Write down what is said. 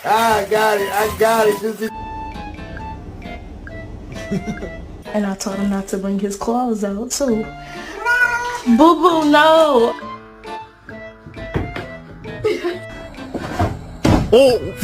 I got it. I got it. And I told him not to bring his claws out too. Boo boo, no. Oh.